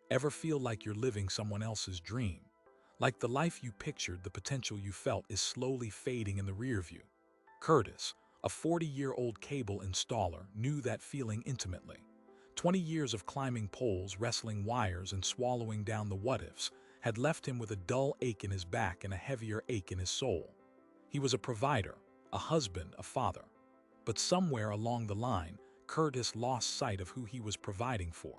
Ever feel like you're living someone else's dream? Like the life you pictured, the potential you felt is slowly fading in the rear view? Curtis, a 40-year-old cable installer, knew that feeling intimately. 20 years of climbing poles, wrestling wires, and swallowing down the what-ifs had left him with a dull ache in his back and a heavier ache in his soul. He was a provider, a husband, a father. But somewhere along the line, Curtis lost sight of who he was providing for.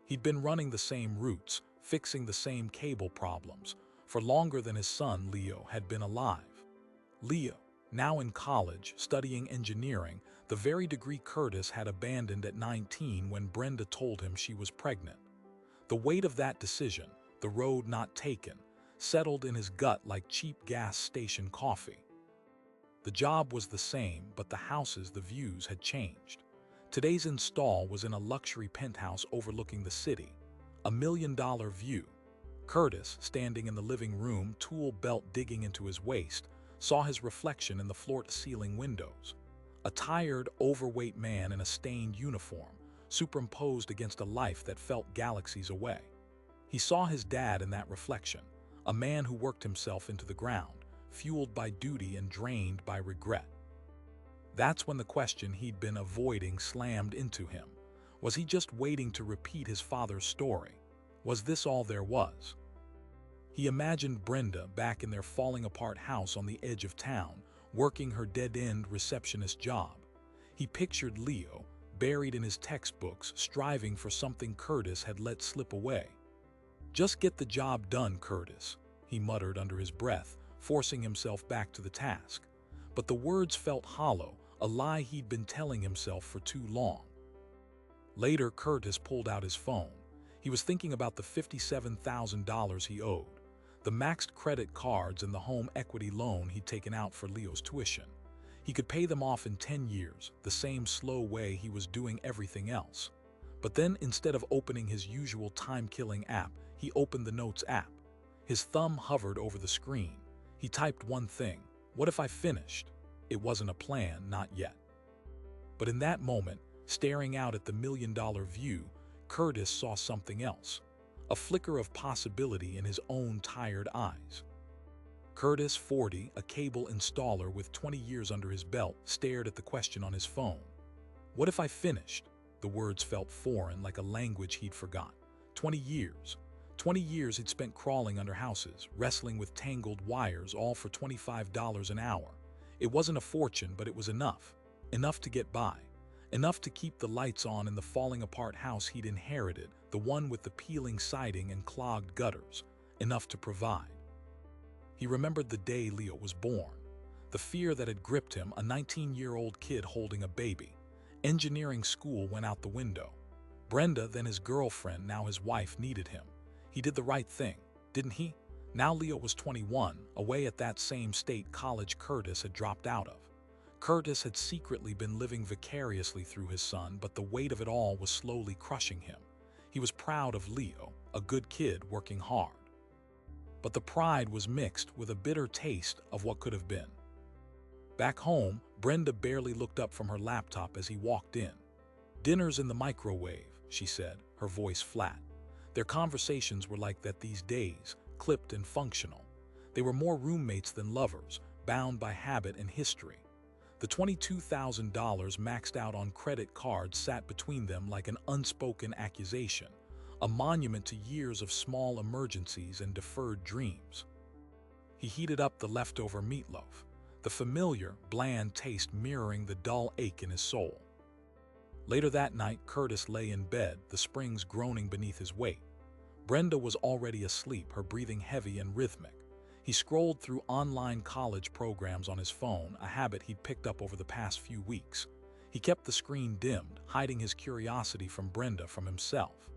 He'd been running the same routes, fixing the same cable problems, for longer than his son Leo had been alive. Leo, now in college, studying engineering, the very degree Curtis had abandoned at 19 when Brenda told him she was pregnant. The weight of that decision, the road not taken, settled in his gut like cheap gas station coffee. The job was the same, but the houses, the views had changed. Today's install was in a luxury penthouse overlooking the city. $1 million view. Curtis, standing in the living room, tool belt digging into his waist, saw his reflection in the floor-to-ceiling windows. A tired, overweight man in a stained uniform, superimposed against a life that felt galaxies away. He saw his dad in that reflection, a man who worked himself into the ground, fueled by duty and drained by regret. That's when the question he'd been avoiding slammed into him. Was he just waiting to repeat his father's story? Was this all there was? He imagined Brenda back in their falling-apart house on the edge of town, working her dead-end receptionist job. He pictured Leo, buried in his textbooks, striving for something Curtis had let slip away. "Just get the job done, Curtis," he muttered under his breath, forcing himself back to the task. But the words felt hollow, a lie he'd been telling himself for too long. Later, Curtis pulled out his phone. He was thinking about the $57,000 he owed, the maxed credit cards and the home equity loan he'd taken out for Leo's tuition. He could pay them off in 10 years, the same slow way he was doing everything else. But then, instead of opening his usual time-killing app, he opened the Notes app. His thumb hovered over the screen. He typed one thing: "What if I finished?" It wasn't a plan, not yet. But in that moment, staring out at the million-dollar view, Curtis saw something else, a flicker of possibility in his own tired eyes. Curtis, 40, a cable installer with 20 years under his belt, stared at the question on his phone. What if I finished? The words felt foreign, like a language he'd forgot. 20 years. 20 years he'd spent crawling under houses, wrestling with tangled wires, all for $25 an hour. It wasn't a fortune, but it was enough. Enough to get by. Enough to keep the lights on in the falling-apart house he'd inherited, the one with the peeling siding and clogged gutters. Enough to provide. He remembered the day Leo was born. The fear that had gripped him, a 19-year-old kid holding a baby. Engineering school went out the window. Brenda, then his girlfriend, now his wife, needed him. He did the right thing, didn't he? Now Leo was 21, away at that same state college Curtis had dropped out of. Curtis had secretly been living vicariously through his son, but the weight of it all was slowly crushing him. He was proud of Leo, a good kid working hard. But the pride was mixed with a bitter taste of what could have been. Back home, Brenda barely looked up from her laptop as he walked in. "Dinner's in the microwave," she said, her voice flat. Their conversations were like that these days, clipped and functional. They were more roommates than lovers, bound by habit and history. The $22,000 maxed out on credit cards sat between them like an unspoken accusation, a monument to years of small emergencies and deferred dreams. He heated up the leftover meatloaf, the familiar, bland taste mirroring the dull ache in his soul. Later that night, Curtis lay in bed, the springs groaning beneath his weight. Brenda was already asleep, her breathing heavy and rhythmic. He scrolled through online college programs on his phone, a habit he'd picked up over the past few weeks. He kept the screen dimmed, hiding his curiosity from Brenda, from himself.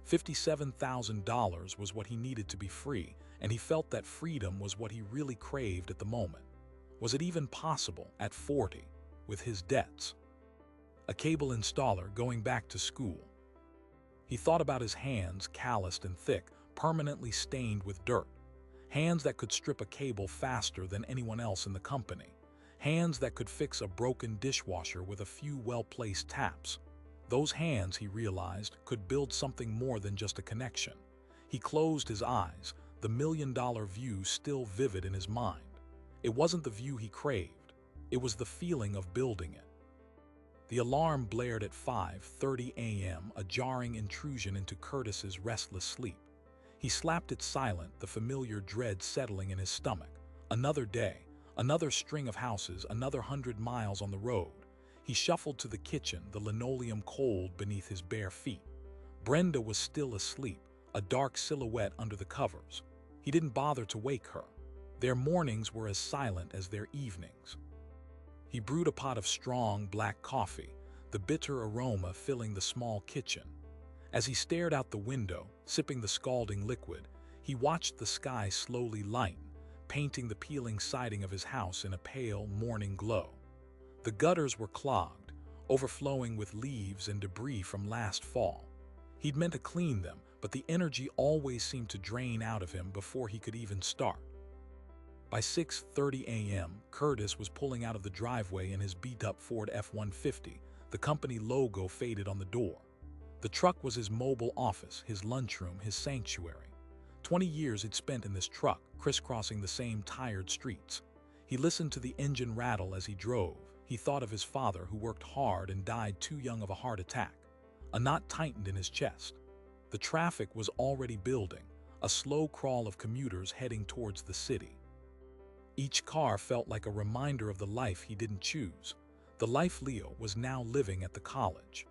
$57,000 was what he needed to be free, and he felt that freedom was what he really craved at the moment. Was it even possible, at 40, with his debts? A cable installer going back to school. He thought about his hands, calloused and thick, permanently stained with dirt. Hands that could strip a cable faster than anyone else in the company. Hands that could fix a broken dishwasher with a few well-placed taps. Those hands, he realized, could build something more than just a connection. He closed his eyes, the million-dollar view still vivid in his mind. It wasn't the view he craved. It was the feeling of building it. The alarm blared at 5:30 a.m., a jarring intrusion into Curtis's restless sleep. He slapped it silent, the familiar dread settling in his stomach. Another day, another string of houses, another 100 miles on the road. He shuffled to the kitchen, the linoleum cold beneath his bare feet. Brenda was still asleep, a dark silhouette under the covers. He didn't bother to wake her. Their mornings were as silent as their evenings. He brewed a pot of strong, black coffee, the bitter aroma filling the small kitchen. As he stared out the window, sipping the scalding liquid, he watched the sky slowly lighten, painting the peeling siding of his house in a pale, morning glow. The gutters were clogged, overflowing with leaves and debris from last fall. He'd meant to clean them, but the energy always seemed to drain out of him before he could even start. By 6:30 a.m., Curtis was pulling out of the driveway in his beat-up Ford F-150, the company logo faded on the door. The truck was his mobile office, his lunchroom, his sanctuary. 20 years he'd spent in this truck, crisscrossing the same tired streets. He listened to the engine rattle as he drove. He thought of his father, who worked hard and died too young of a heart attack. A knot tightened in his chest. The traffic was already building, a slow crawl of commuters heading towards the city. Each car felt like a reminder of the life he didn't choose, the life Leo was now living at the college.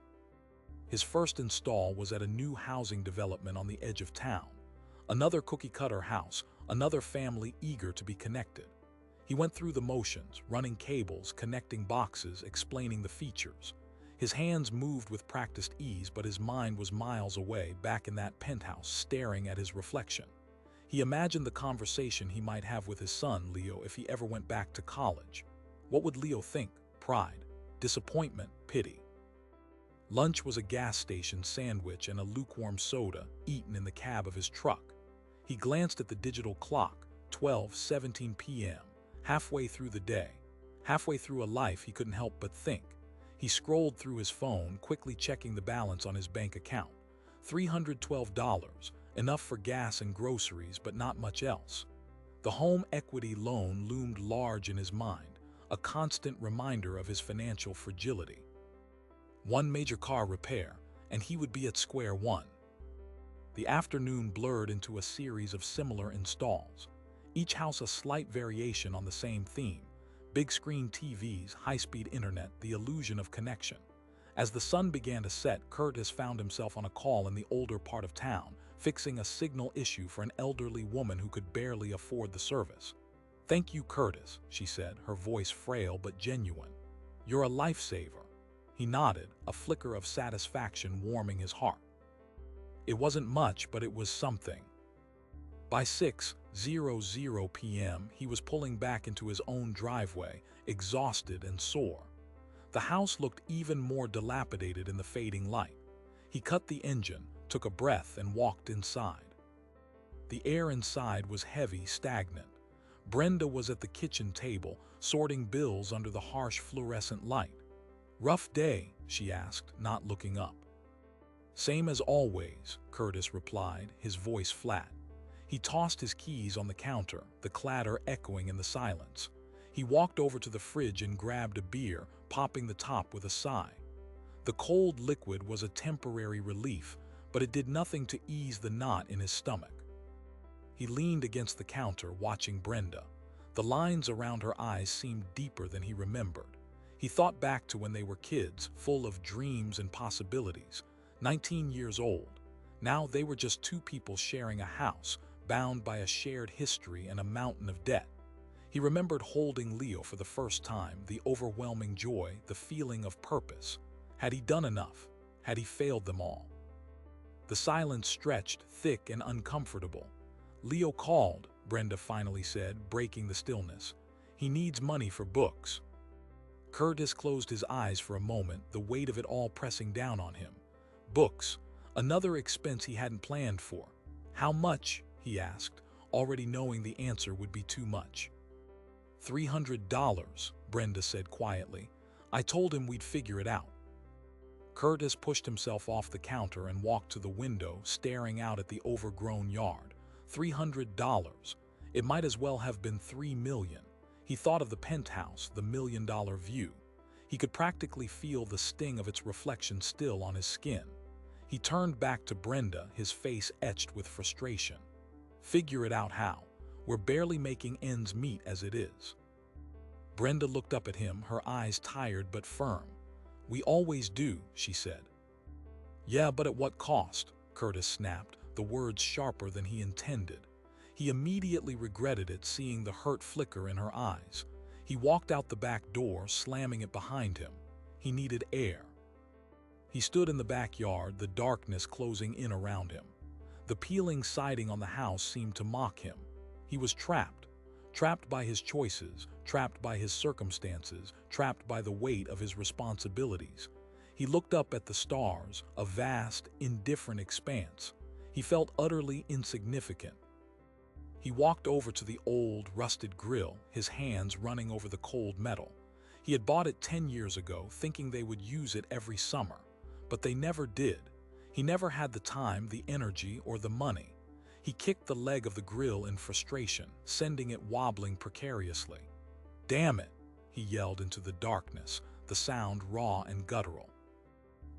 His first install was at a new housing development on the edge of town. Another cookie-cutter house, another family eager to be connected. He went through the motions, running cables, connecting boxes, explaining the features. His hands moved with practiced ease, but his mind was miles away, back in that penthouse, staring at his reflection. He imagined the conversation he might have with his son, Leo, if he ever went back to college. What would Leo think? Pride, disappointment, pity. Lunch was a gas station sandwich and a lukewarm soda, eaten in the cab of his truck. He glanced at the digital clock, 12:17 p.m., halfway through the day, halfway through a life he couldn't help but think. He scrolled through his phone, quickly checking the balance on his bank account. $312, enough for gas and groceries, but not much else. The home equity loan loomed large in his mind, a constant reminder of his financial fragility. One major car repair, and he would be at square one. The afternoon blurred into a series of similar installs, each house a slight variation on the same theme: big screen TVs, high-speed internet, the illusion of connection. As the sun began to set, Curtis found himself on a call in the older part of town, fixing a signal issue for an elderly woman who could barely afford the service. "Thank you, Curtis," she said, her voice frail but genuine. "You're a lifesaver." He nodded, a flicker of satisfaction warming his heart. It wasn't much, but it was something. By 6:00 p.m., he was pulling back into his own driveway, exhausted and sore. The house looked even more dilapidated in the fading light. He cut the engine, took a breath, and walked inside. The air inside was heavy, stagnant. Brenda was at the kitchen table, sorting bills under the harsh fluorescent light. "Rough day?" she asked, not looking up. "Same as always," Curtis replied, his voice flat. He tossed his keys on the counter, the clatter echoing in the silence. He walked over to the fridge and grabbed a beer, popping the top with a sigh. The cold liquid was a temporary relief, but it did nothing to ease the knot in his stomach. He leaned against the counter, watching Brenda. The lines around her eyes seemed deeper than he remembered. He thought back to when they were kids, full of dreams and possibilities. 19 years old. Now they were just two people sharing a house, bound by a shared history and a mountain of debt. He remembered holding Leo for the first time, the overwhelming joy, the feeling of purpose. Had he done enough? Had he failed them all? The silence stretched, thick and uncomfortable. "Leo called," Brenda finally said, breaking the stillness. "He needs money for books." Curtis closed his eyes for a moment, the weight of it all pressing down on him. Books, another expense he hadn't planned for. "How much?" he asked, already knowing the answer would be too much. $300, Brenda said quietly. "I told him we'd figure it out." Curtis pushed himself off the counter and walked to the window, staring out at the overgrown yard. $300. It might as well have been $3 million. He thought of the penthouse, the $1 million view. He could practically feel the sting of its reflection still on his skin. He turned back to Brenda, his face etched with frustration. Figure it out how. We're barely making ends meet as it is. Brenda looked up at him, her eyes tired but firm. We always do, she said. Yeah, but at what cost? Curtis snapped, the words sharper than he intended. He immediately regretted it, seeing the hurt flicker in her eyes. He walked out the back door, slamming it behind him. He needed air. He stood in the backyard, the darkness closing in around him. The peeling siding on the house seemed to mock him. He was trapped. Trapped by his choices, trapped by his circumstances, trapped by the weight of his responsibilities. He looked up at the stars, a vast, indifferent expanse. He felt utterly insignificant. He walked over to the old, rusted grill, his hands running over the cold metal. He had bought it 10 years ago, thinking they would use it every summer. But they never did. He never had the time, the energy, or the money. He kicked the leg of the grill in frustration, sending it wobbling precariously. Damn it, he yelled into the darkness, the sound raw and guttural.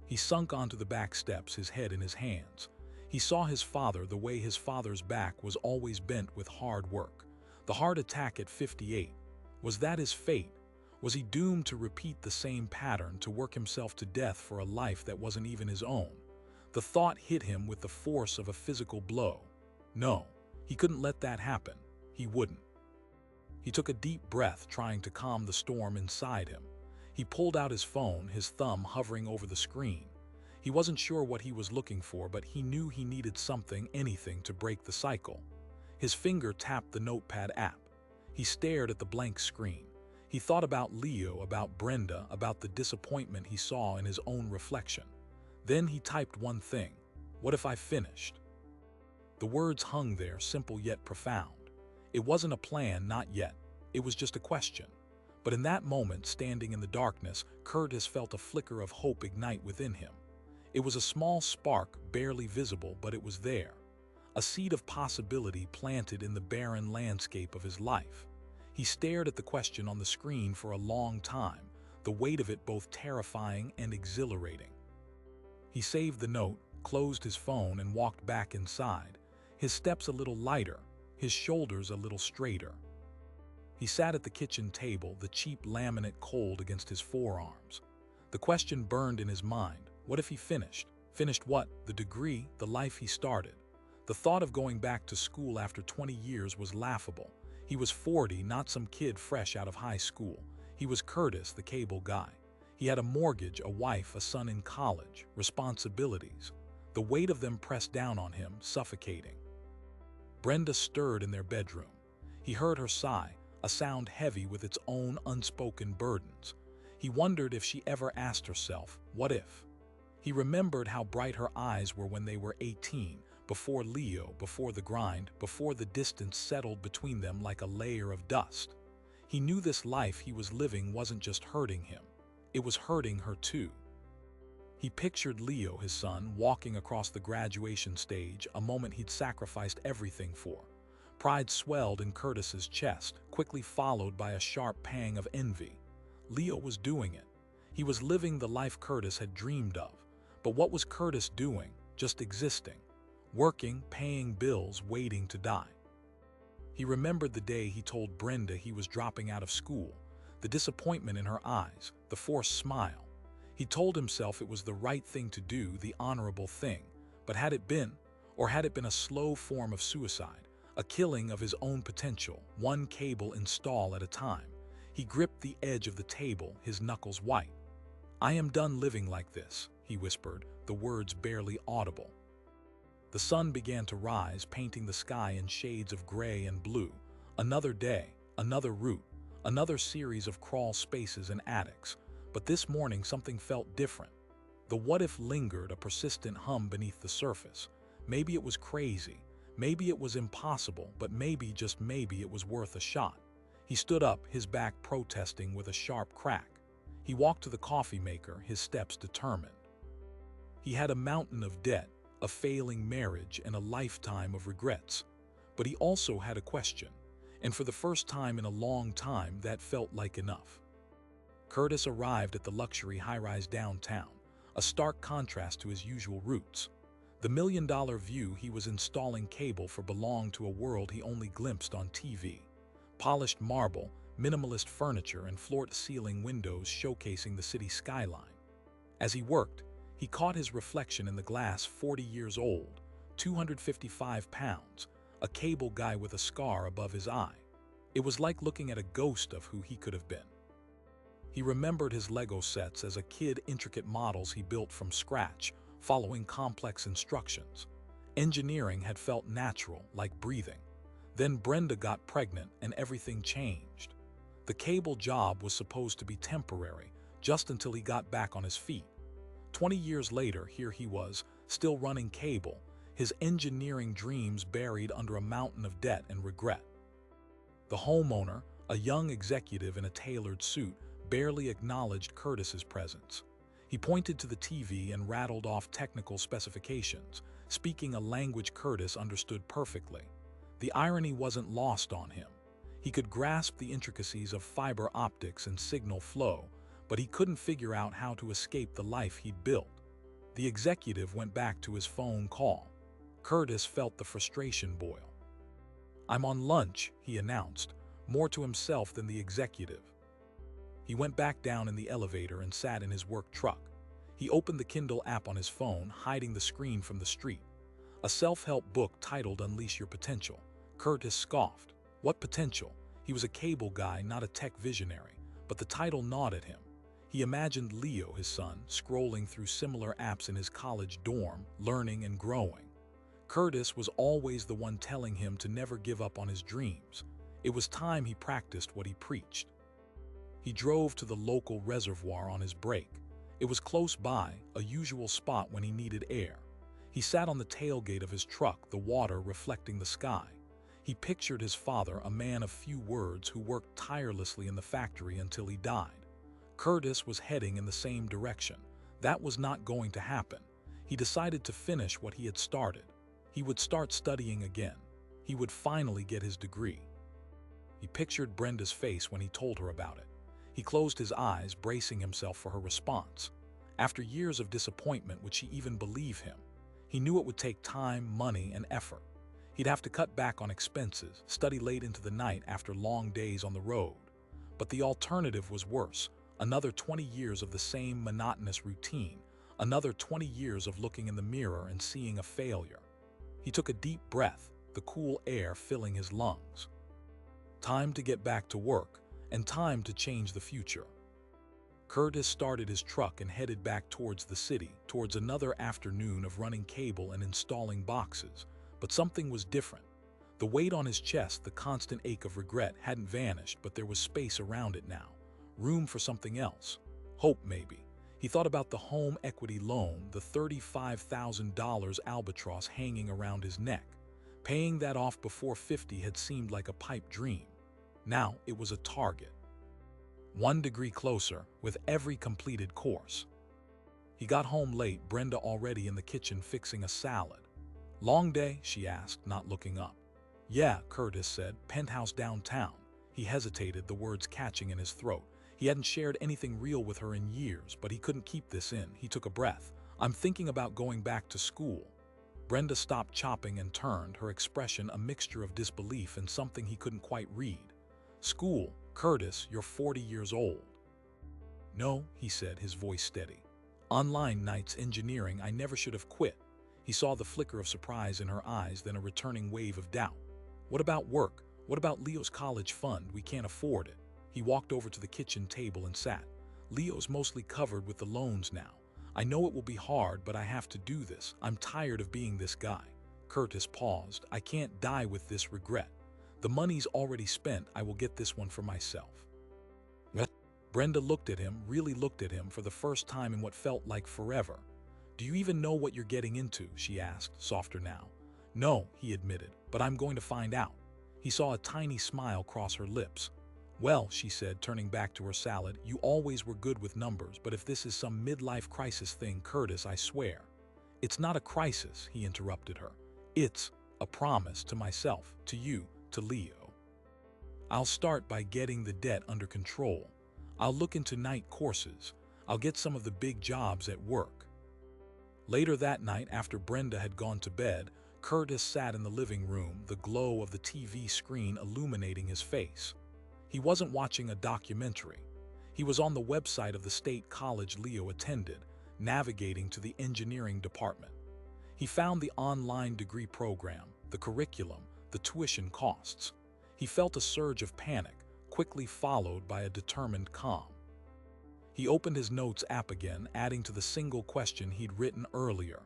He sunk onto the back steps, his head in his hands. He saw his father the way his father's back was always bent with hard work. The heart attack at 58. Was that his fate? Was he doomed to repeat the same pattern, to work himself to death for a life that wasn't even his own? The thought hit him with the force of a physical blow. No, he couldn't let that happen. He wouldn't. He took a deep breath, trying to calm the storm inside him. He pulled out his phone, his thumb hovering over the screen. He wasn't sure what he was looking for, but he knew he needed something, anything, to break the cycle. His finger tapped the notepad app. He stared at the blank screen. He thought about Leo, about Brenda, about the disappointment he saw in his own reflection. Then he typed one thing. What if I finished? The words hung there, simple yet profound. It wasn't a plan, not yet. It was just a question. But in that moment, standing in the darkness, Curtis felt a flicker of hope ignite within him. It was a small spark, barely visible, but it was there. A seed of possibility planted in the barren landscape of his life. He stared at the question on the screen for a long time, the weight of it both terrifying and exhilarating. He saved the note, closed his phone, and walked back inside, his steps a little lighter, his shoulders a little straighter. He sat at the kitchen table, the cheap laminate cold against his forearms. The question burned in his mind. What if he finished? Finished what? The degree, the life he started. The thought of going back to school after 20 years was laughable. He was 40, not some kid fresh out of high school. He was Curtis, the cable guy. He had a mortgage, a wife, a son in college, responsibilities. The weight of them pressed down on him, suffocating. Brenda stirred in their bedroom. He heard her sigh, a sound heavy with its own unspoken burdens. He wondered if she ever asked herself, what if? He remembered how bright her eyes were when they were 18, before Leo, before the grind, before the distance settled between them like a layer of dust. He knew this life he was living wasn't just hurting him. It was hurting her too. He pictured Leo, his son, walking across the graduation stage, a moment he'd sacrificed everything for. Pride swelled in Curtis's chest, quickly followed by a sharp pang of envy. Leo was doing it. He was living the life Curtis had dreamed of. But what was Curtis doing? Just existing. Working, paying bills, waiting to die. He remembered the day he told Brenda he was dropping out of school, the disappointment in her eyes, the forced smile. He told himself it was the right thing to do, the honorable thing. But had it been? Or had it been a slow form of suicide, a killing of his own potential, one cable install at a time? He gripped the edge of the table, his knuckles white. I am done living like this, he whispered, the words barely audible. The sun began to rise, painting the sky in shades of gray and blue. Another day, another route, another series of crawl spaces and attics. But this morning something felt different. The what-if lingered, a persistent hum beneath the surface. Maybe it was crazy, maybe it was impossible, but maybe, just maybe, it was worth a shot. He stood up, his back protesting with a sharp crack. He walked to the coffee maker, his steps determined. He had a mountain of debt, a failing marriage, and a lifetime of regrets. But he also had a question, and for the first time in a long time, that felt like enough. Curtis arrived at the luxury high-rise downtown, a stark contrast to his usual roots. The million-dollar view he was installing cable for belonged to a world he only glimpsed on TV. Polished marble, minimalist furniture, and floor-to-ceiling windows showcasing the city skyline. As he worked, he caught his reflection in the glass. 40 years old, 255 pounds, a cable guy with a scar above his eye. It was like looking at a ghost of who he could have been. He remembered his Lego sets as a kid, intricate models he built from scratch, following complex instructions. Engineering had felt natural, like breathing. Then Brenda got pregnant and everything changed. The cable job was supposed to be temporary, just until he got back on his feet. 20 years later, here he was, still running cable, his engineering dreams buried under a mountain of debt and regret. The homeowner, a young executive in a tailored suit, barely acknowledged Curtis's presence. He pointed to the TV and rattled off technical specifications, speaking a language Curtis understood perfectly. The irony wasn't lost on him. He could grasp the intricacies of fiber optics and signal flow, but he couldn't figure out how to escape the life he'd built. The executive went back to his phone call. Curtis felt the frustration boil. "I'm on lunch," he announced, more to himself than the executive. He went back down in the elevator and sat in his work truck. He opened the Kindle app on his phone, hiding the screen from the street. A self-help book titled Unleash Your Potential. Curtis scoffed. What potential? He was a cable guy, not a tech visionary, but the title gnawed at him. He imagined Leo, his son, scrolling through similar apps in his college dorm, learning and growing. Curtis was always the one telling him to never give up on his dreams. It was time he practiced what he preached. He drove to the local reservoir on his break. It was close by, a usual spot when he needed air. He sat on the tailgate of his truck, the water reflecting the sky. He pictured his father, a man of few words who worked tirelessly in the factory until he died. Curtis was heading in the same direction. That was not going to happen. He decided to finish what he had started. He would start studying again. He would finally get his degree. He pictured Brenda's face when he told her about it. He closed his eyes, bracing himself for her response. After years of disappointment, would she even believe him? He knew it would take time, money, and effort. He'd have to cut back on expenses, study late into the night after long days on the road. But the alternative was worse. Another 20 years of the same monotonous routine. Another 20 years of looking in the mirror and seeing a failure. He took a deep breath, the cool air filling his lungs. Time to get back to work, and time to change the future. Curtis started his truck and headed back towards the city, towards another afternoon of running cable and installing boxes. But something was different. The weight on his chest, the constant ache of regret, hadn't vanished, but there was space around it now. Room for something else. Hope, maybe. He thought about the home equity loan, the $35,000 albatross hanging around his neck. Paying that off before 50 had seemed like a pipe dream. Now it was a target. 1 degree closer with every completed course. He got home late, Brenda already in the kitchen fixing a salad. "Long day?" she asked, not looking up. "Yeah," Curtis said, "penthouse downtown." He hesitated, the words catching in his throat. He hadn't shared anything real with her in years, but he couldn't keep this in. He took a breath. "I'm thinking about going back to school." Brenda stopped chopping and turned, her expression a mixture of disbelief and something he couldn't quite read. "School? Curtis, you're 40 years old." "No," he said, his voice steady. "Online nights, engineering, I never should have quit." He saw the flicker of surprise in her eyes, then a returning wave of doubt. "What about work? What about Leo's college fund? We can't afford it." He walked over to the kitchen table and sat. "Leo's mostly covered with the loans now. I know it will be hard, but I have to do this. I'm tired of being this guy." Curtis paused. "I can't die with this regret. The money's already spent. I will get this one for myself." What? Brenda looked at him, really looked at him for the first time in what felt like forever. "Do you even know what you're getting into?" she asked, softer now. "No," he admitted, "but I'm going to find out." He saw a tiny smile cross her lips. "Well," she said, turning back to her salad, "you always were good with numbers, but if this is some midlife crisis thing, Curtis, I swear." "It's not a crisis," he interrupted her. "It's a promise to myself, to you, to Leo. I'll start by getting the debt under control. I'll look into night courses. I'll get some of the big jobs at work." Later that night, after Brenda had gone to bed, Curtis sat in the living room, the glow of the TV screen illuminating his face. He wasn't watching a documentary. He was on the website of the state college Leo attended, navigating to the engineering department. He found the online degree program, the curriculum, the tuition costs. He felt a surge of panic, quickly followed by a determined calm. He opened his notes app again, adding to the single question he'd written earlier.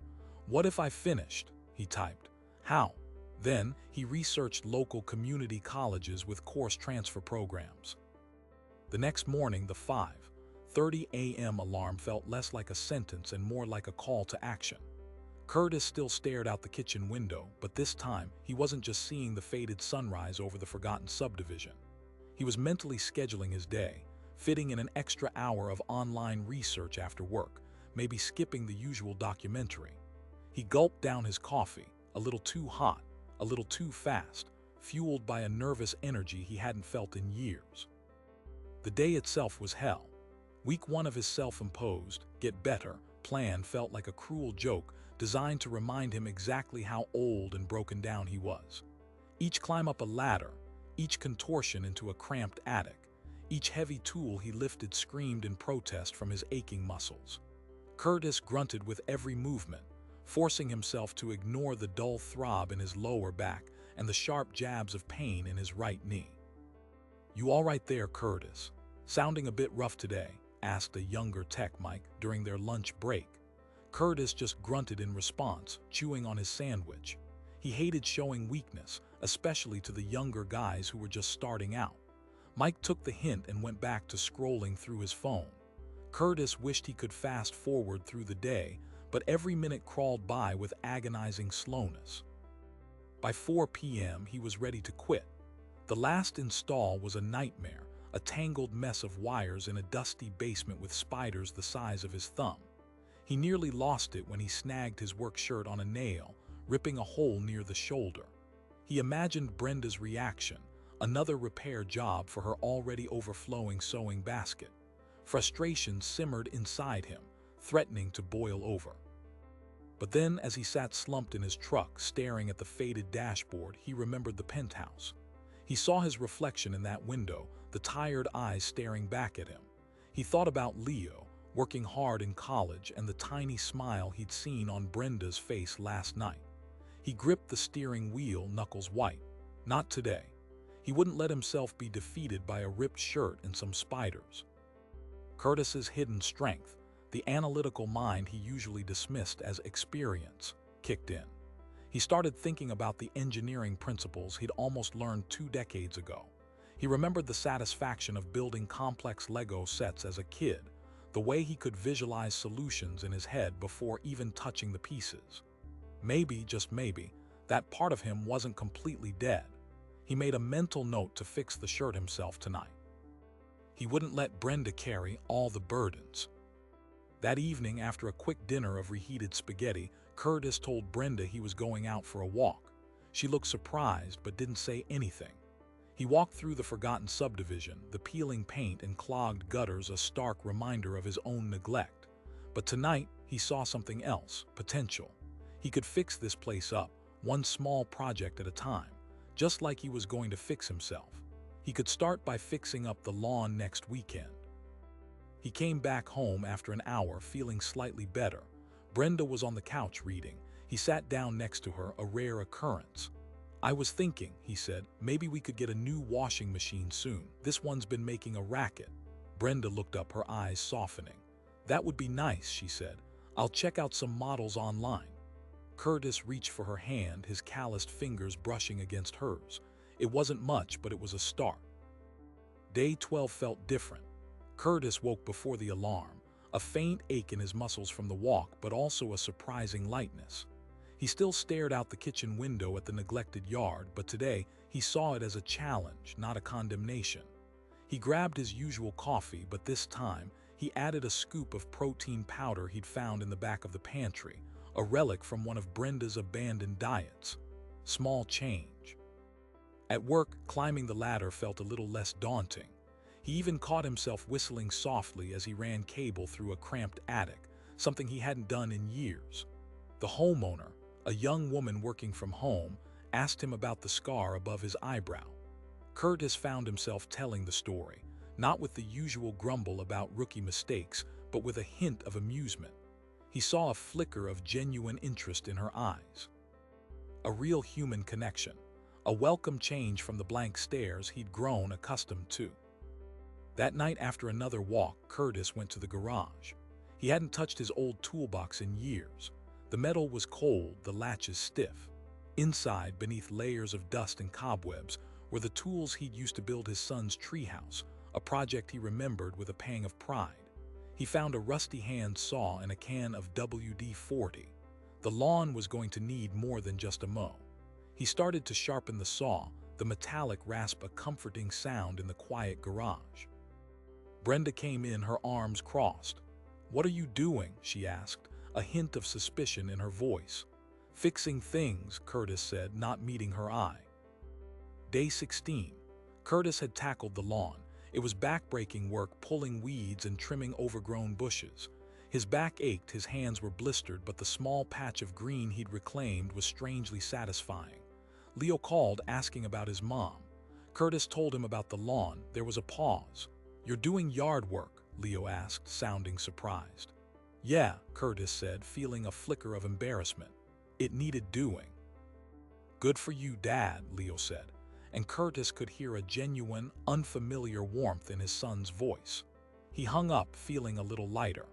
"What if I finished?" he typed. "How?" Then he researched local community colleges with course transfer programs. The next morning, the 5:30 a.m. alarm felt less like a sentence and more like a call to action. Curtis still stared out the kitchen window, but this time he wasn't just seeing the faded sunrise over the forgotten subdivision. He was mentally scheduling his day, fitting in an extra hour of online research after work, maybe skipping the usual documentary. He gulped down his coffee, a little too hot, a little too fast, fueled by a nervous energy he hadn't felt in years. The day itself was hell. Week 1 of his self-imposed, get better, plan felt like a cruel joke designed to remind him exactly how old and broken down he was. Each climb up a ladder, each contortion into a cramped attic, each heavy tool he lifted screamed in protest from his aching muscles. Curtis grunted with every movement, forcing himself to ignore the dull throb in his lower back and the sharp jabs of pain in his right knee. "You all right there, Curtis? Sounding a bit rough today?" asked a younger tech Mike during their lunch break. Curtis just grunted in response, chewing on his sandwich. He hated showing weakness, especially to the younger guys who were just starting out. Mike took the hint and went back to scrolling through his phone. Curtis wished he could fast forward through the day, but every minute crawled by with agonizing slowness. By 4 p.m., he was ready to quit. The last install was a nightmare, a tangled mess of wires in a dusty basement with spiders the size of his thumb. He nearly lost it when he snagged his work shirt on a nail, ripping a hole near the shoulder. He imagined Brenda's reaction, another repair job for her already overflowing sewing basket. Frustration simmered inside him, threatening to boil over. But then, as he sat slumped in his truck, staring at the faded dashboard, he remembered the penthouse. He saw his reflection in that window, the tired eyes staring back at him. He thought about Leo, working hard in college, and the tiny smile he'd seen on Brenda's face last night. He gripped the steering wheel, knuckles white. Not today. He wouldn't let himself be defeated by a ripped shirt and some spiders. Curtis's hidden strength, the analytical mind he usually dismissed as experience, kicked in. He started thinking about the engineering principles he'd almost learned 2 decades ago. He remembered the satisfaction of building complex Lego sets as a kid, the way he could visualize solutions in his head before even touching the pieces. Maybe, just maybe, that part of him wasn't completely dead. He made a mental note to fix the shirt himself tonight. He wouldn't let Brenda carry all the burdens. That evening, after a quick dinner of reheated spaghetti, Curtis told Brenda he was going out for a walk. She looked surprised but didn't say anything. He walked through the forgotten subdivision, the peeling paint and clogged gutters a stark reminder of his own neglect. But tonight, he saw something else, potential. He could fix this place up, one small project at a time, just like he was going to fix himself. He could start by fixing up the lawn next weekend. He came back home after an hour, feeling slightly better. Brenda was on the couch reading. He sat down next to her, a rare occurrence. "I was thinking," he said, "maybe we could get a new washing machine soon. This one's been making a racket." Brenda looked up, her eyes softening. "That would be nice," she said. "I'll check out some models online." Curtis reached for her hand, his calloused fingers brushing against hers. It wasn't much, but it was a start. Day 12 felt different. Curtis woke before the alarm, a faint ache in his muscles from the walk, but also a surprising lightness. He still stared out the kitchen window at the neglected yard, but today he saw it as a challenge, not a condemnation. He grabbed his usual coffee, but this time he added a scoop of protein powder he'd found in the back of the pantry, a relic from one of Brenda's abandoned diets. Small change. At work, climbing the ladder felt a little less daunting. He even caught himself whistling softly as he ran cable through a cramped attic, something he hadn't done in years. The homeowner, a young woman working from home, asked him about the scar above his eyebrow. Curtis found himself telling the story, not with the usual grumble about rookie mistakes, but with a hint of amusement. He saw a flicker of genuine interest in her eyes. A real human connection, a welcome change from the blank stares he'd grown accustomed to. That night, after another walk, Curtis went to the garage. He hadn't touched his old toolbox in years. The metal was cold, the latches stiff. Inside, beneath layers of dust and cobwebs, were the tools he'd used to build his son's treehouse, a project he remembered with a pang of pride. He found a rusty hand saw and a can of WD-40. The lawn was going to need more than just a mow. He started to sharpen the saw, the metallic rasp a comforting sound in the quiet garage. Brenda came in, her arms crossed. "What are you doing?" she asked, a hint of suspicion in her voice. "Fixing things," Curtis said, not meeting her eye. Day 16. Curtis had tackled the lawn. It was back-breaking work, pulling weeds and trimming overgrown bushes. His back ached, his hands were blistered, but the small patch of green he'd reclaimed was strangely satisfying. Leo called, asking about his mom. Curtis told him about the lawn. There was a pause. "You're doing yard work?" Leo asked, sounding surprised. "Yeah," Curtis said, feeling a flicker of embarrassment. "It needed doing." "Good for you, Dad," Leo said, and Curtis could hear a genuine, unfamiliar warmth in his son's voice. He hung up, feeling a little lighter.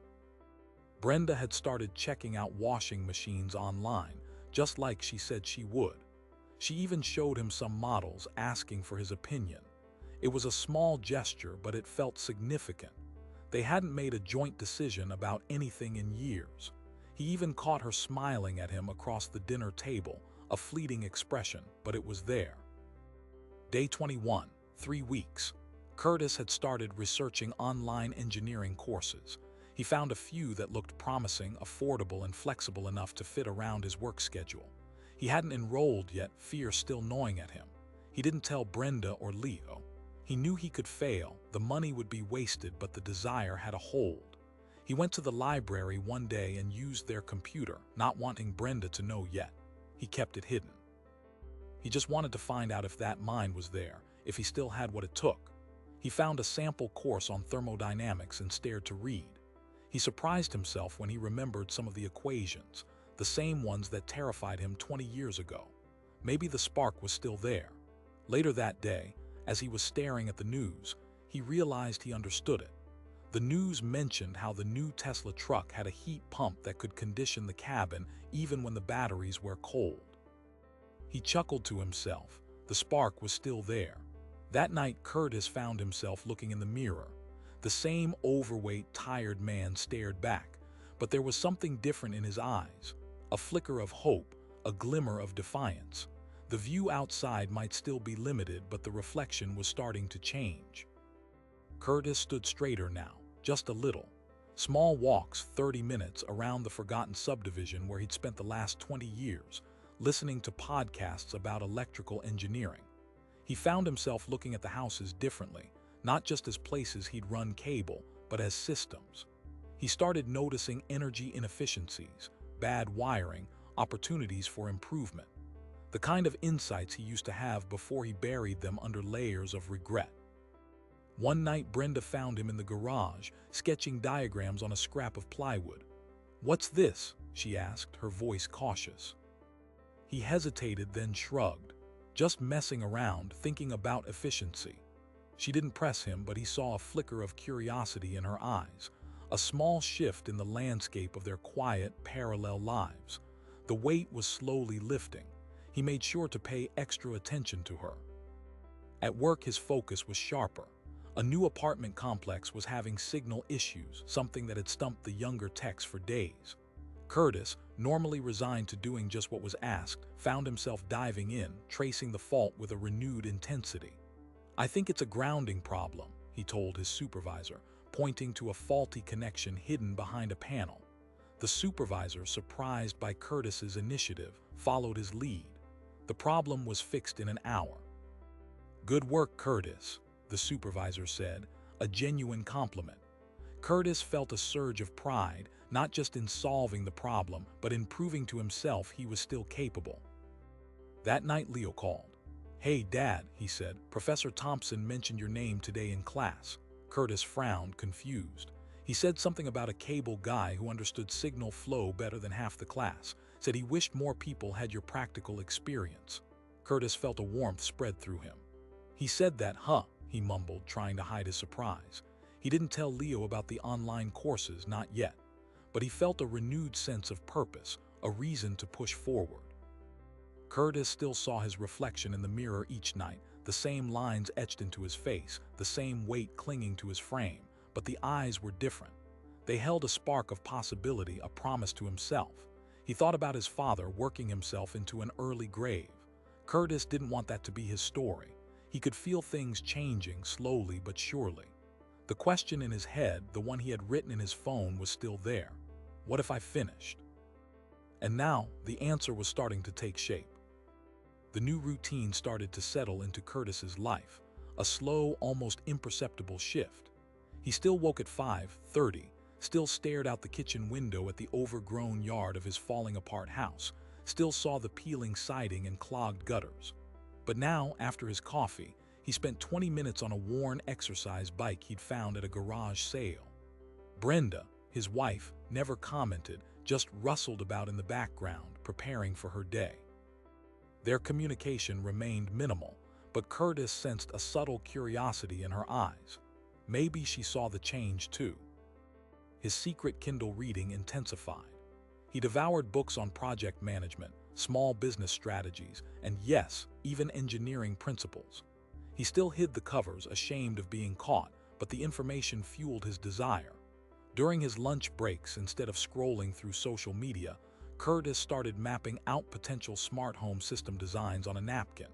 Brenda had started checking out washing machines online, just like she said she would. She even showed him some models, asking for his opinion. It was a small gesture, but it felt significant. They hadn't made a joint decision about anything in years. He even caught her smiling at him across the dinner table, a fleeting expression, but it was there. Day 21, 3 weeks. Curtis had started researching online engineering courses. He found a few that looked promising, affordable, and flexible enough to fit around his work schedule. He hadn't enrolled yet, fear still gnawing at him. He didn't tell Brenda or Leo. He knew he could fail, the money would be wasted, but the desire had a hold. He went to the library one day and used their computer, not wanting Brenda to know yet. He kept it hidden. He just wanted to find out if that mind was there, if he still had what it took. He found a sample course on thermodynamics and stared to read. He surprised himself when he remembered some of the equations, the same ones that terrified him 20 years ago. Maybe the spark was still there. Later that day, as he was staring at the news, he realized he understood it. The news mentioned how the new Tesla truck had a heat pump that could condition the cabin even when the batteries were cold. He chuckled to himself. The spark was still there. That night, Curtis found himself looking in the mirror. The same overweight, tired man stared back, but there was something different in his eyes. A flicker of hope, a glimmer of defiance. The view outside might still be limited, but the reflection was starting to change. Curtis stood straighter now, just a little. Small walks, 30 minutes, around the forgotten subdivision where he'd spent the last 20 years, listening to podcasts about electrical engineering. He found himself looking at the houses differently, not just as places he'd run cable, but as systems. He started noticing energy inefficiencies, bad wiring, opportunities for improvement. The kind of insights he used to have before he buried them under layers of regret. One night, Brenda found him in the garage, sketching diagrams on a scrap of plywood. "What's this?" she asked, her voice cautious. He hesitated, then shrugged. "Just messing around, thinking about efficiency." She didn't press him, but he saw a flicker of curiosity in her eyes, a small shift in the landscape of their quiet, parallel lives. The weight was slowly lifting. He made sure to pay extra attention to her. At work, his focus was sharper. A new apartment complex was having signal issues, something that had stumped the younger techs for days. Curtis, normally resigned to doing just what was asked, found himself diving in, tracing the fault with a renewed intensity. "I think it's a grounding problem," he told his supervisor, pointing to a faulty connection hidden behind a panel. The supervisor, surprised by Curtis's initiative, followed his lead. The problem was fixed in an hour. "Good work, Curtis," the supervisor said, a genuine compliment. Curtis felt a surge of pride, not just in solving the problem, but in proving to himself he was still capable. That night, Leo called. "Hey, Dad," he said, "Professor Thompson mentioned your name today in class." Curtis frowned, confused. He said something about a cable guy who understood signal flow better than half the class, said he wished more people had your practical experience. Curtis felt a warmth spread through him. "He said that, huh?" he mumbled, trying to hide his surprise. He didn't tell Leo about the online courses, not yet, but he felt a renewed sense of purpose, a reason to push forward. Curtis still saw his reflection in the mirror each night, the same lines etched into his face, the same weight clinging to his frame, but the eyes were different. They held a spark of possibility, a promise to himself. He thought about his father working himself into an early grave. Curtis didn't want that to be his story. He could feel things changing slowly but surely. The question in his head, the one he had written in his phone, was still there. What if I finished? And now, the answer was starting to take shape. The new routine started to settle into Curtis's life, a slow, almost imperceptible shift. He still woke at 5:30, still stared out the kitchen window at the overgrown yard of his falling-apart house, still saw the peeling siding and clogged gutters. But now, after his coffee, he spent 20 minutes on a worn exercise bike he'd found at a garage sale. Brenda, his wife, never commented, just rustled about in the background, preparing for her day. Their communication remained minimal, but Curtis sensed a subtle curiosity in her eyes. Maybe she saw the change too. His secret Kindle reading intensified. He devoured books on project management, small business strategies, and yes, even engineering principles. He still hid the covers, ashamed of being caught, but the information fueled his desire. During his lunch breaks, instead of scrolling through social media, Curtis started mapping out potential smart home system designs on a napkin.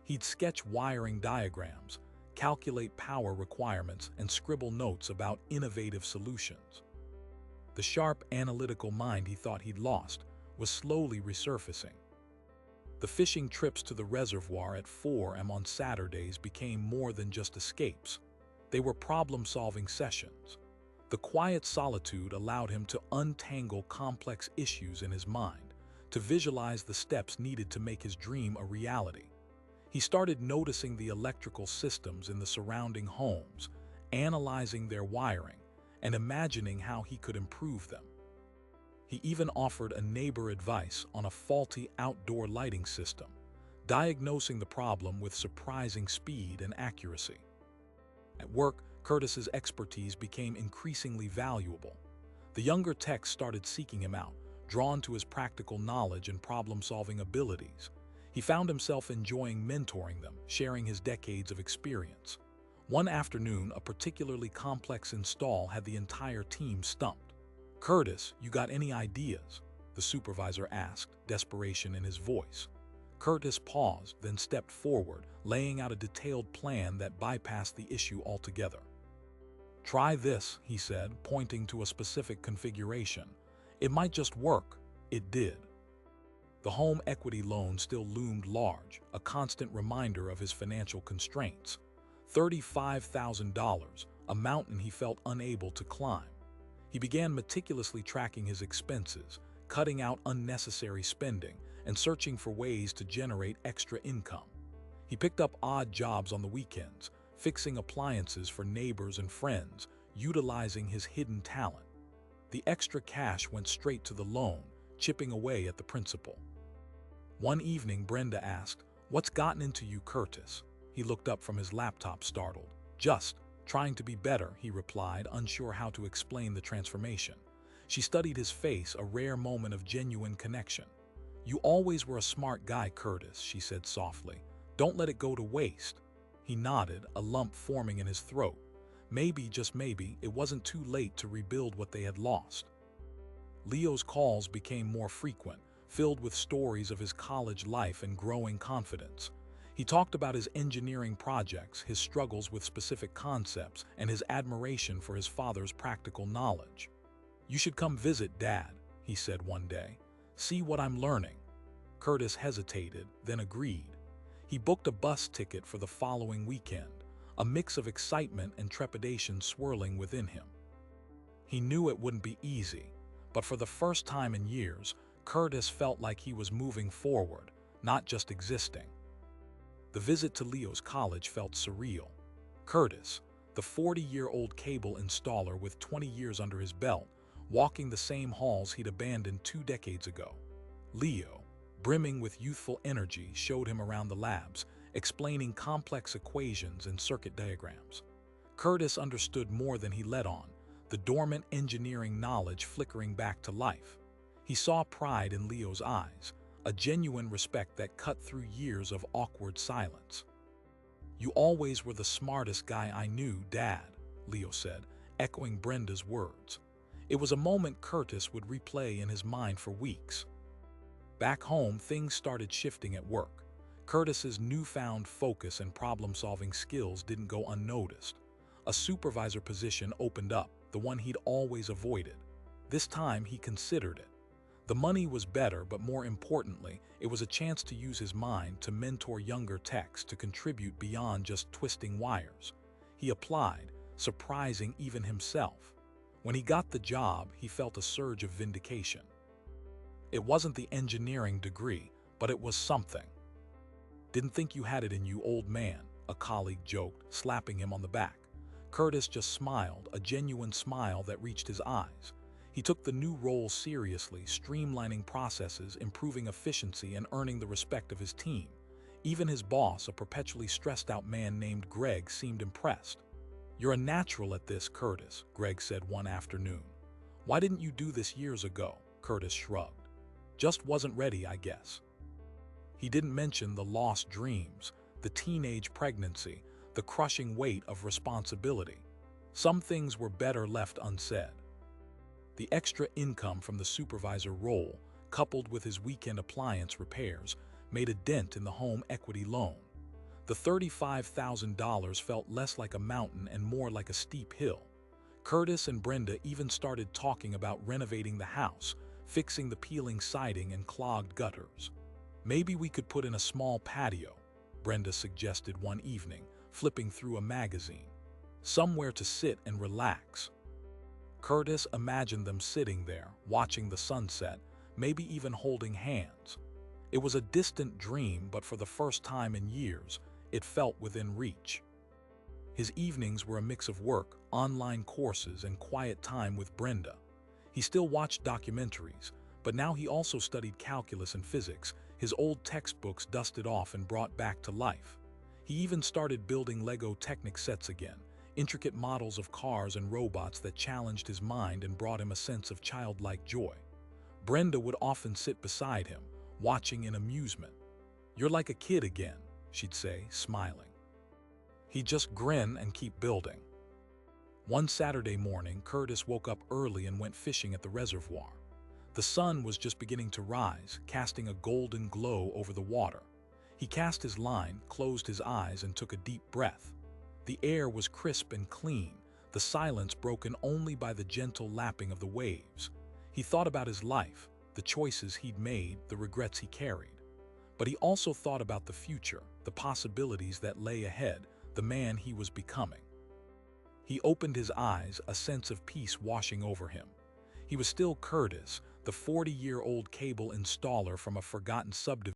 He'd sketch wiring diagrams, calculate power requirements, and scribble notes about innovative solutions. The sharp, analytical mind he thought he'd lost was slowly resurfacing. The fishing trips to the reservoir at 4 a.m. on Saturdays became more than just escapes. They were problem-solving sessions. The quiet solitude allowed him to untangle complex issues in his mind, to visualize the steps needed to make his dream a reality. He started noticing the electrical systems in the surrounding homes, analyzing their wiring, and imagining how he could improve them. He even offered a neighbor advice on a faulty outdoor lighting system, diagnosing the problem with surprising speed and accuracy. At work, Curtis's expertise became increasingly valuable. The younger techs started seeking him out, drawn to his practical knowledge and problem-solving abilities. He found himself enjoying mentoring them, sharing his decades of experience. One afternoon, a particularly complex install had the entire team stumped. "Curtis, you got any ideas?" the supervisor asked, desperation in his voice. Curtis paused, then stepped forward, laying out a detailed plan that bypassed the issue altogether. "Try this," he said, pointing to a specific configuration. "It might just work." It did. The home equity loan still loomed large, a constant reminder of his financial constraints. $35,000, a mountain he felt unable to climb. He began meticulously tracking his expenses, cutting out unnecessary spending, and searching for ways to generate extra income. He picked up odd jobs on the weekends, fixing appliances for neighbors and friends, utilizing his hidden talent. The extra cash went straight to the loan, chipping away at the principal. One evening, Brenda asked, "What's gotten into you, Curtis?" He looked up from his laptop, startled. "Just trying to be better," he replied, unsure how to explain the transformation. She studied his face, a rare moment of genuine connection. "You always were a smart guy, Curtis," she said softly. "Don't let it go to waste." He nodded, a lump forming in his throat. Maybe, just maybe, it wasn't too late to rebuild what they had lost. Leo's calls became more frequent, filled with stories of his college life and growing confidence. He talked about his engineering projects, his struggles with specific concepts, and his admiration for his father's practical knowledge. "You should come visit, Dad," he said one day. "See what I'm learning." Curtis hesitated, then agreed. He booked a bus ticket for the following weekend, a mix of excitement and trepidation swirling within him. He knew it wouldn't be easy, but for the first time in years, Curtis felt like he was moving forward, not just existing. The visit to Leo's college felt surreal. Curtis, the 40-year-old cable installer with 20 years under his belt, walking the same halls he'd abandoned 2 decades ago. Leo, brimming with youthful energy, showed him around the labs, explaining complex equations and circuit diagrams. Curtis understood more than he let on, the dormant engineering knowledge flickering back to life. He saw pride in Leo's eyes, a genuine respect that cut through years of awkward silence. "You always were the smartest guy I knew, Dad," Leo said, echoing Brenda's words. It was a moment Curtis would replay in his mind for weeks. Back home, things started shifting at work. Curtis's newfound focus and problem-solving skills didn't go unnoticed. A supervisor position opened up, the one he'd always avoided. This time, he considered it. The money was better, but more importantly, it was a chance to use his mind to mentor younger techs, to contribute beyond just twisting wires. He applied, surprising even himself. When he got the job, he felt a surge of vindication. It wasn't the engineering degree, but it was something. "Didn't think you had it in you, old man," a colleague joked, slapping him on the back. Curtis just smiled, a genuine smile that reached his eyes. He took the new role seriously, streamlining processes, improving efficiency, and earning the respect of his team. Even his boss, a perpetually stressed-out man named Greg, seemed impressed. "You're a natural at this, Curtis," Greg said one afternoon. "Why didn't you do this years ago?" Curtis shrugged. "Just wasn't ready, I guess." He didn't mention the lost dreams, the teenage pregnancy, the crushing weight of responsibility. Some things were better left unsaid. The extra income from the supervisor role, coupled with his weekend appliance repairs, made a dent in the home equity loan. The $35,000 felt less like a mountain and more like a steep hill. Curtis and Brenda even started talking about renovating the house, fixing the peeling siding and clogged gutters. "Maybe we could put in a small patio," Brenda suggested one evening, flipping through a magazine. "Somewhere to sit and relax." Curtis imagined them sitting there, watching the sunset, maybe even holding hands. It was a distant dream, but for the first time in years, it felt within reach. His evenings were a mix of work, online courses, and quiet time with Brenda. He still watched documentaries, but now he also studied calculus and physics, his old textbooks dusted off and brought back to life. He even started building Lego Technic sets again, intricate models of cars and robots that challenged his mind and brought him a sense of childlike joy. Brenda would often sit beside him, watching in amusement. "You're like a kid again," she'd say, smiling. He'd just grin and keep building. One Saturday morning, Curtis woke up early and went fishing at the reservoir. The sun was just beginning to rise, casting a golden glow over the water. He cast his line, closed his eyes, and took a deep breath. The air was crisp and clean, the silence broken only by the gentle lapping of the waves. He thought about his life, the choices he'd made, the regrets he carried. But he also thought about the future, the possibilities that lay ahead, the man he was becoming. He opened his eyes, a sense of peace washing over him. He was still Curtis, the 40-year-old cable installer from a forgotten subdivision.